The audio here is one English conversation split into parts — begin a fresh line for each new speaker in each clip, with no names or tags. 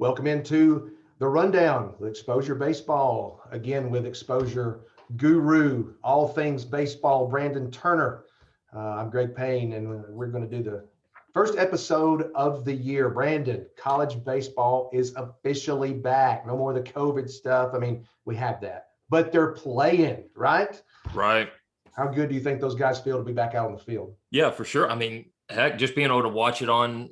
Welcome into the rundown with Exposure Baseball. Again, with Exposure Guru, all things baseball, Brandon Turner. I'm Greg Payne, and we're going to do the first episode of the year. Brandon, college baseball is officially back. No more of the COVID stuff. I mean, we have that, but they're playing, right?
Right.
How good do you think those guys feel to be back out on the field?
Yeah, for sure. I mean, heck, just being able to watch it on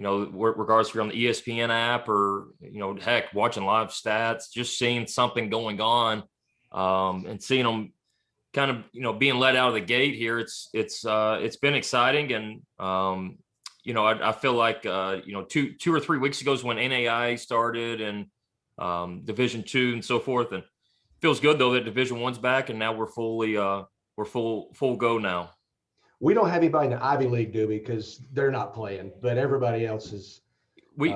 regardless if you're on the ESPN app or, heck, watching live stats, just seeing something going on, and seeing them kind of, being let out of the gate here. It's been exciting. And, I feel like, 2 or 3 weeks ago is when NAI started and Division II and so forth. And feels good though that Division I's back and now we're fully, we're full go now.
We don't have anybody in the Ivy League, do we? Because they're not playing, but everybody else is.
We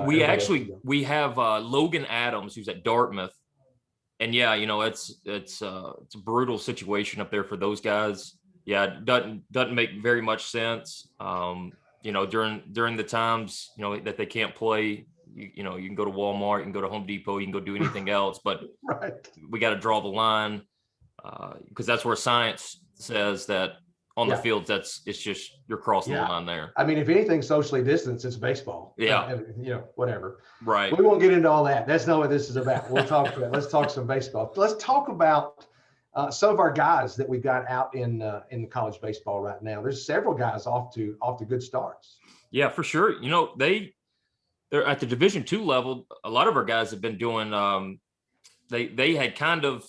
have Logan Adams, who's at Dartmouth, and yeah, it's a brutal situation up there for those guys. Yeah, it doesn't make very much sense. During the times that they can't play, you can go to Walmart, you can go to Home Depot, you can go do anything else, but
right.
We got to draw the line because that's where science says that. On the field, it's just you're crossing the line there.
I mean, if anything, socially distanced, it's baseball.
Yeah,
whatever.
Right.
We won't get into all that. That's not what this is about. We'll talk. Let's talk some baseball. Let's talk about some of our guys that we've got out in college baseball right now. There's several guys off to good starts.
Yeah, for sure. They're at the Division II level. A lot of our guys have been doing. They had kind of,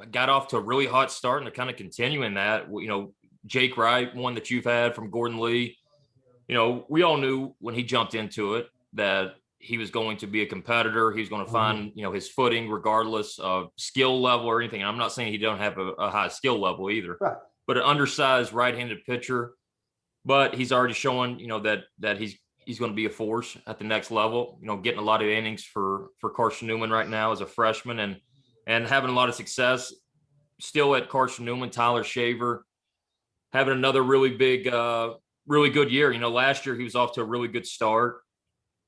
got off to a really hot start and they're kind of continuing that. Jake Wright, one that you've had from Gordon Lee, we all knew when he jumped into it that he was going to be a competitor. He was going to find, his footing regardless of skill level or anything. And I'm not saying he don't have a high skill level either,
right. But
an undersized right-handed pitcher. But he's already showing, that he's going to be a force at the next level, getting a lot of innings for Carson Newman right now as a freshman and having a lot of success still at Carson Newman. Tyler Shaver having another really big, really good year. Last year he was off to a really good start.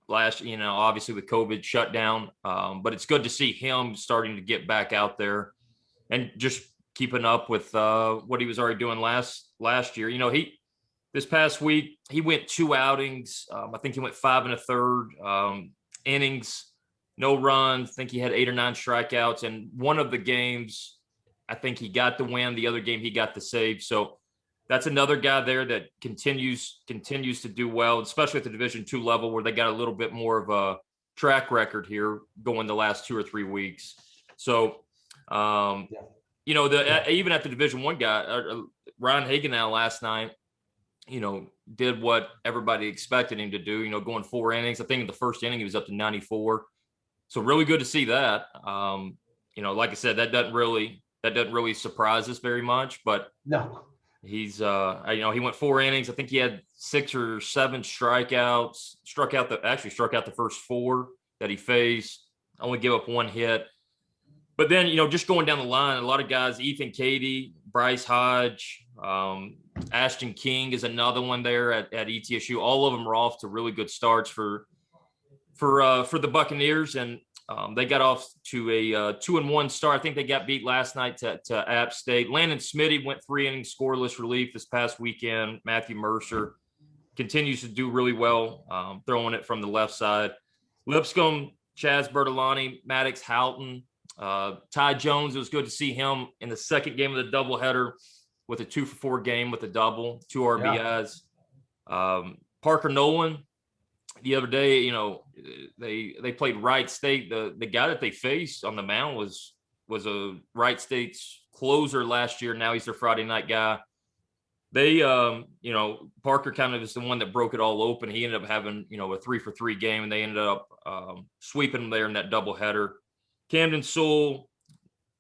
Obviously with COVID shutdown, but it's good to see him starting to get back out there and just keeping up with what he was already doing last year. This past week he went 2 outings. I think he went 5 1/3 innings, no runs. I think he had 8 or 9 strikeouts, and one of the games I think he got the win. The other game he got the save. So that's another guy there that continues to do well, especially at the Division II level where they got a little bit more of a track record here going the last 2 or 3 weeks. So, even at the Division I guy, Ryan Hagenow last night, did what everybody expected him to do, going 4 innings. I think in the first inning he was up to 94. So really good to see that. Like I said, that doesn't really surprise us very much, but
no.
He's, he went 4 innings. I think he had 6 or 7 strikeouts, struck out the first 4 that he faced, only gave up 1 hit. But then, just going down the line, a lot of guys, Ethan Cady, Bryce Hodge, Ashton King is another one there at ETSU. All of them are off to really good starts for the Buccaneers. And they got off to a 2-1 start. I think they got beat last night to App State. Landon Smitty went 3 innings scoreless relief this past weekend. Matthew Mercer continues to do really well, throwing it from the left side. Lipscomb, Chaz Bertolani, Maddox Houghton, Ty Jones. It was good to see him in the second game of the doubleheader with a 2-for-4 game with a double, 2 RBIs. Parker Nolan. The other day, they played Wright State. The guy that they faced on the mound was a Wright State's closer last year. Now he's their Friday night guy. They, Parker kind of is the one that broke it all open. He ended up having, a 3-for-3 game, and they ended up sweeping him there in that doubleheader. Camden Sewell,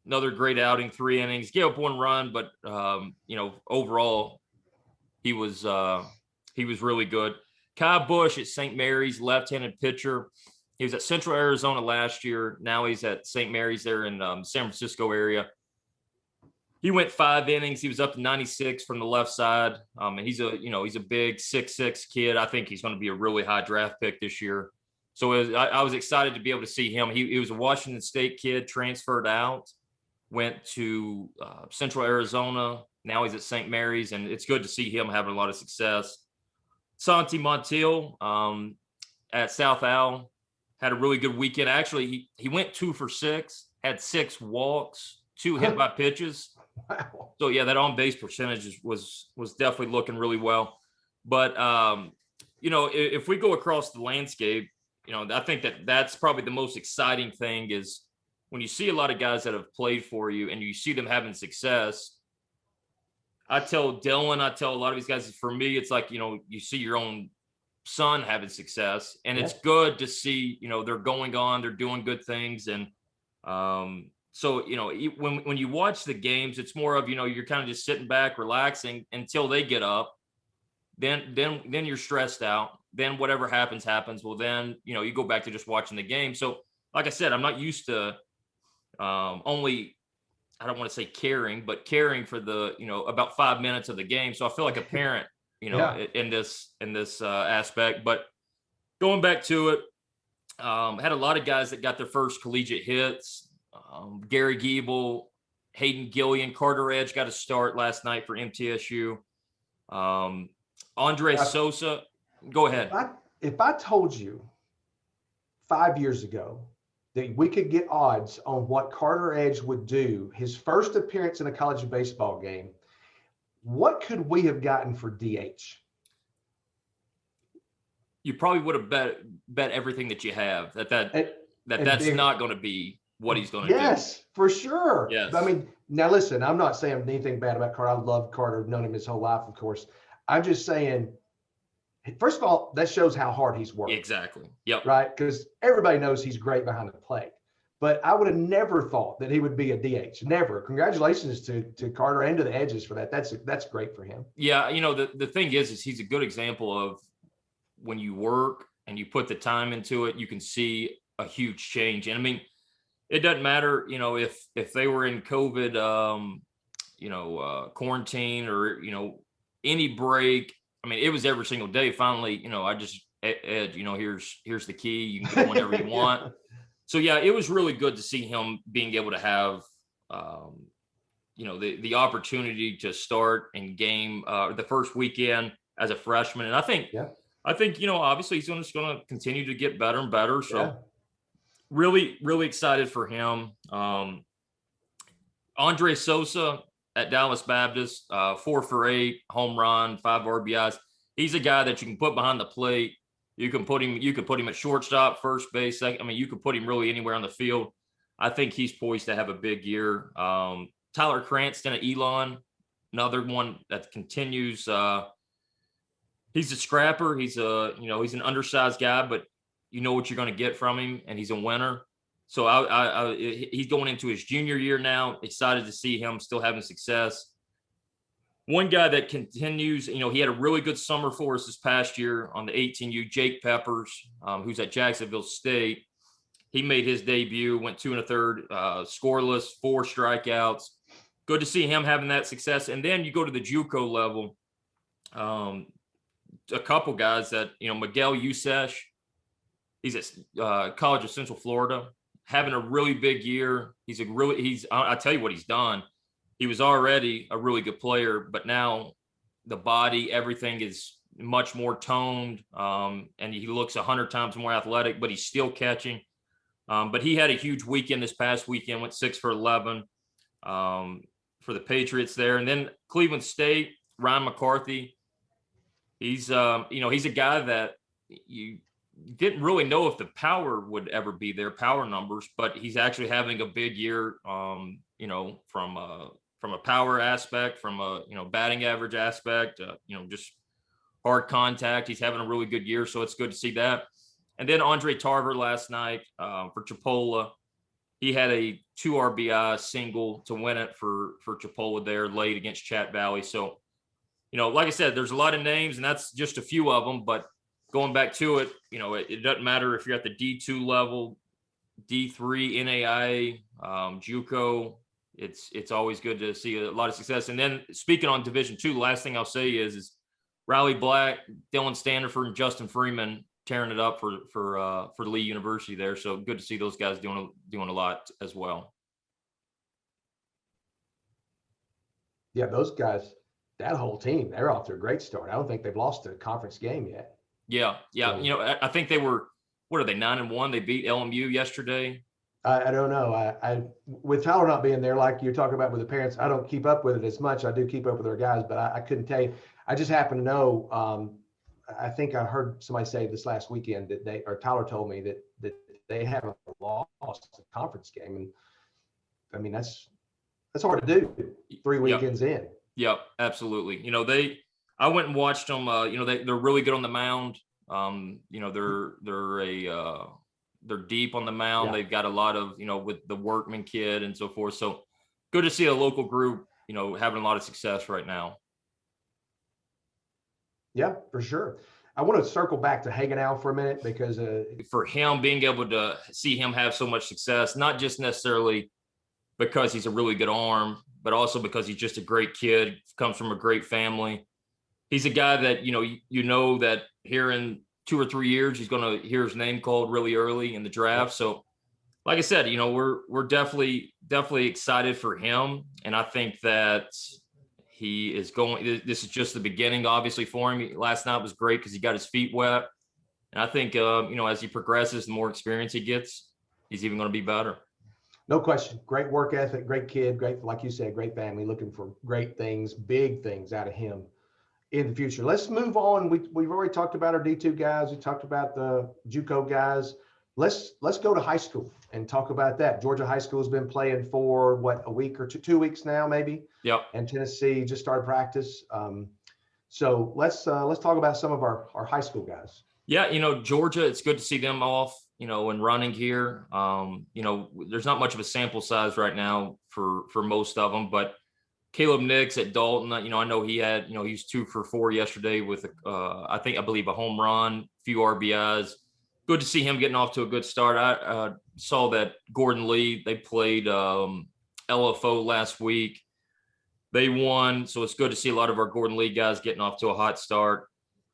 another great outing, 3 innings, gave up 1 run, but overall he was really good. Kai Bush at St. Mary's, left-handed pitcher. He was at Central Arizona last year. Now he's at St. Mary's there in San Francisco area. He went 5 innings. He was up to 96 from the left side. And he's a big 6'6" kid. I think he's going to be a really high draft pick this year. So I was excited to be able to see him. He was a Washington State kid, transferred out, went to Central Arizona. Now he's at St. Mary's, and it's good to see him having a lot of success. Santi Montiel at South Al had a really good weekend. Actually, he went 2 for 6, had 6 walks, 2 hit by pitches.
Wow.
So yeah, that on base percentage was definitely looking really well. But if we go across the landscape, I think that's probably the most exciting thing is when you see a lot of guys that have played for you and you see them having success. I tell Dylan, I tell a lot of these guys, for me, it's like, you see your own son having success, and it's good to see, they're going on, they're doing good things. And so, when you watch the games, it's more of, you're kind of just sitting back, relaxing until they get up. Then you're stressed out. Then whatever happens. Well, then, you go back to just watching the game. So like I said, I'm not used to only, I don't want to say caring for the, about 5 minutes of the game. So I feel like a parent, in this aspect. But going back to it, had a lot of guys that got their first collegiate hits. Gary Giebel, Hayden Gillian, Carter Edge got a start last night for MTSU. Andre Sosa, go ahead.
If I told you 5 years ago that we could get odds on what Carter Edge would do, his first appearance in a college baseball game, what could we have gotten for DH?
You probably would have bet everything that you have that's not going to be what he's going to do.
Yes, for sure.
Yes.
I mean, now listen, I'm not saying anything bad about Carter. I love Carter. I've known him his whole life, of course. I'm just saying, first of all, that shows how hard he's worked.
Exactly. Yep.
Right? Because everybody knows he's great behind the plate. But I would have never thought that he would be a DH. Never. Congratulations to Carter and to the Edges for that. That's great for him.
Yeah, the thing is he's a good example of when you work and you put the time into it, you can see a huge change. And I mean, it doesn't matter, if they were in COVID, quarantine or, any break. I mean, it was every single day. Finally, I just, Ed, here's the key. You can go whenever you want. So yeah, it was really good to see him being able to have, the opportunity to start and game the first weekend as a freshman. And I think, obviously he's just going to continue to get better and better. So really, really excited for him. Andre Sosa at Dallas Baptist, 4 for 8, home run, 5 RBIs. He's a guy that you can put behind the plate. You could put him at shortstop, first base, second. I mean, you could put him really anywhere on the field. I think he's poised to have a big year. Tyler Cranston at Elon, another one that continues. He's a scrapper. He's an undersized guy, but you know what you're going to get from him, and he's a winner. So he's going into his junior year now. Excited to see him still having success. One guy that continues, he had a really good summer for us this past year on the 18U, Jake Peppers, who's at Jacksonville State. He made his debut, went 2 1/3, scoreless, 4 strikeouts. Good to see him having that success. And then you go to the JUCO level. A couple guys that, Miguel Usesh, he's at College of Central Florida, having a really big year. I tell you what he's done. He was already a really good player, but now the body, everything is much more toned, and he looks 100 times more athletic, but he's still catching. But he had a huge weekend this past weekend, went 6 for 11 for the Patriots there. And then Cleveland State, Ryan McCarthy, he's a guy that you didn't really know if the power would ever be there, power numbers, but he's actually having a big year, from a power aspect, from a, batting average aspect, just hard contact. He's having a really good year. So it's good to see that. And then Andre Tarver last night for Chipola, he had a 2 RBI single to win it for Chipola there late against Chat Valley. So, like I said, there's a lot of names and that's just a few of them, but going back to it, it doesn't matter if you're at the D2 level, D3, NAIA, JUCO. It's always good to see a lot of success. And then speaking on Division II, last thing I'll say is Riley Black, Dylan Standerford, and Justin Freeman tearing it up for Lee University there. So good to see those guys doing a lot as well.
Yeah, those guys, that whole team, they're off to a great start. I don't think they've lost a conference game yet.
Yeah.
So,
You know, I think they were, what are they, 9-1? They beat LMU yesterday.
I don't know. I with Tyler not being there, like you're talking about with the parents, I don't keep up with it as much. I do keep up with our guys, but I couldn't tell you. I just happen to know. I think I heard somebody say this last weekend that Tyler told me that they haven't lost a conference game, and I mean that's hard to do 3 weekends in.
Yep, absolutely. You know, I went and watched them. You know, they're really good on the mound. You know, they're deep on the mound.
Yeah.
They've got a lot of, you know, with the Workman kid and so forth. So good to see a local group, you know, having a lot of success right now.
Yeah, for sure. I want to circle back to Hagenau for a minute because
for him being able to see him have so much success, not just necessarily because he's a really good arm, but also because he's just a great kid, comes from a great family. He's a guy that, you know that here in 2 or 3 years, he's going to hear his name called really early in the draft. So like I said, you know, we're definitely excited for him. And I think that he is going, this is just the beginning, obviously, for him. Last night was great because he got his feet wet. And I think, you know, as he progresses, the more experience he gets, he's even going to be better.
No question. Great work ethic, great kid, great, like you said, great family, looking for great things, big things out of him in the future. Let's move on. We've already talked about our D2 guys. We talked about the JUCO guys. Let's go to high school and talk about that. Georgia High School has been playing for what, a week or 2 weeks now, maybe.
Yep.
And Tennessee just started practice. So let's talk about some of our high school guys.
Yeah, you know, Georgia, it's good to see them off, you know, and running here. You know, there's not much of a sample size right now for most of them, but Caleb Nix at Dalton, you know, I know he had, you know, he's 2 for 4 yesterday with, I believe a home run, few RBIs. Good to see him getting off to a good start. I saw that Gordon Lee, they played LFO last week. They won, so it's good to see a lot of our Gordon Lee guys getting off to a hot start.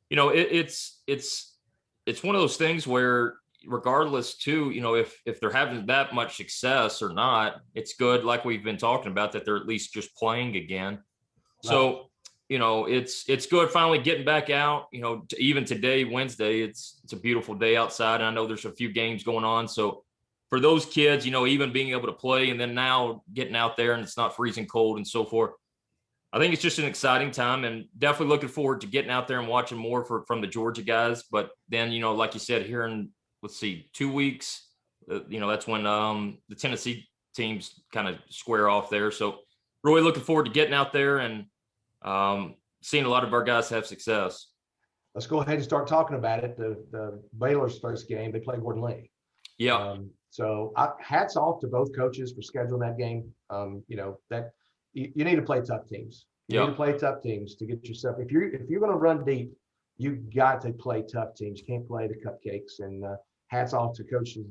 You know, it's one of those things where regardless too, you know, if they're having that much success or not, it's good, like we've been talking about, that they're at least just playing again. Right. So, you know, it's good finally getting back out. You know, even today, Wednesday, it's a beautiful day outside, and I know there's a few games going on. So for those kids, you know, even being able to play and then now getting out there and it's not freezing cold and so forth, I think it's just an exciting time, and definitely looking forward to getting out there and watching more from the Georgia guys. But then, you know, like you said, here in, let's see, 2 weeks, you know, that's when the Tennessee teams kind of square off there. So really looking forward to getting out there and seeing a lot of our guys have success.
Let's go ahead and start talking about it. The Baylor's first game, they play Gordon Lee.
Yeah.
So hats off to both coaches for scheduling that game. You know, that you need to play tough teams. You need to play tough teams to get yourself. If you're going to run deep, you've got to play tough teams. You can't play the cupcakes. And hats off to coaches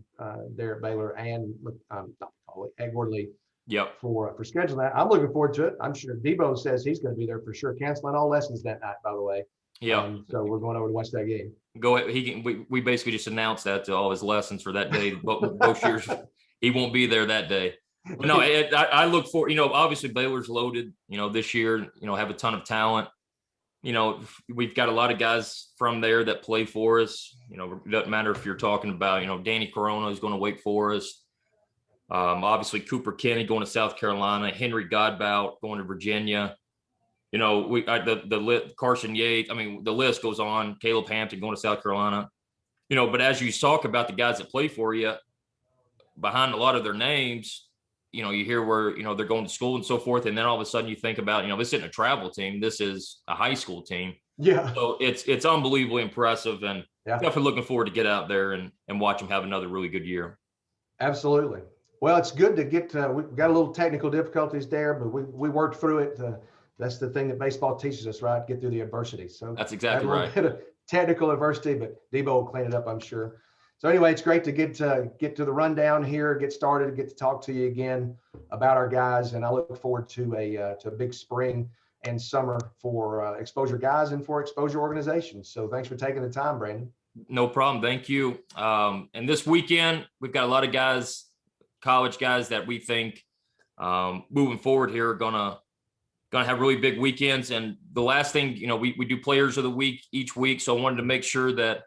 there at Baylor and at Gordon Lee.
Yep.
For scheduling that. I'm looking forward to it. I'm sure Debo says he's going to be there for sure. Canceling all lessons that night, by the way.
Yeah.
So we're going over to watch that game.
Go ahead. We basically just announced that to all his lessons for that day. Both years, he won't be there that day. But no, I look for, you know, obviously Baylor's loaded, you know, this year, you know, have a ton of talent. You know, we've got a lot of guys from there that play for us. You know, it doesn't matter if you're talking about, you know, Danny Corona is going to Wake Forest. Obviously Cooper Kenny going to South Carolina, Henry Godbout going to Virginia. You know, Carson Yates. I mean, the list goes on. Caleb Hampton going to South Carolina. You know, but as you talk about the guys that play for you, behind a lot of their names, you know, you hear where, you know, they're going to school and so forth. And then all of a sudden you think about, you know, this isn't a travel team. This is a high school team.
Yeah.
So it's unbelievably impressive, and definitely looking forward to get out there and watch them have another really good year.
Absolutely. Well, it's good to get, we've got a little technical difficulties there, but we worked through it. That's the thing that baseball teaches us, right? Get through the adversity. So
that's exactly right.
A bit of technical adversity, but Debo will clean it up, I'm sure. So anyway, it's great to get to the rundown here, get started, get to talk to you again about our guys, and I look forward to a big spring and summer for eXposure guys and for eXposure organizations. So thanks for taking the time, Brandon.
No problem. Thank you. And this weekend, we've got a lot of guys, college guys that we think moving forward here are gonna have really big weekends. And the last thing, we do players of the week each week. So I wanted to make sure that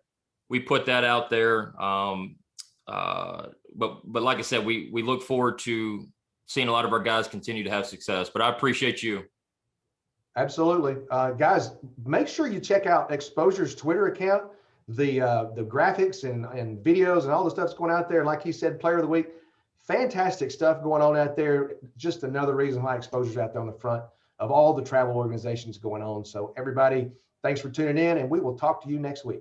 we put that out there. But like I said, we look forward to seeing a lot of our guys continue to have success. But I appreciate you.
Absolutely. Guys, make sure you check out eXposure's Twitter account, the graphics and videos and all the stuff's going out there. Like he said, player of the week, fantastic stuff going on out there. Just another reason why eXposure's out there on the front of all the travel organizations going on. So everybody, thanks for tuning in, and we will talk to you next week.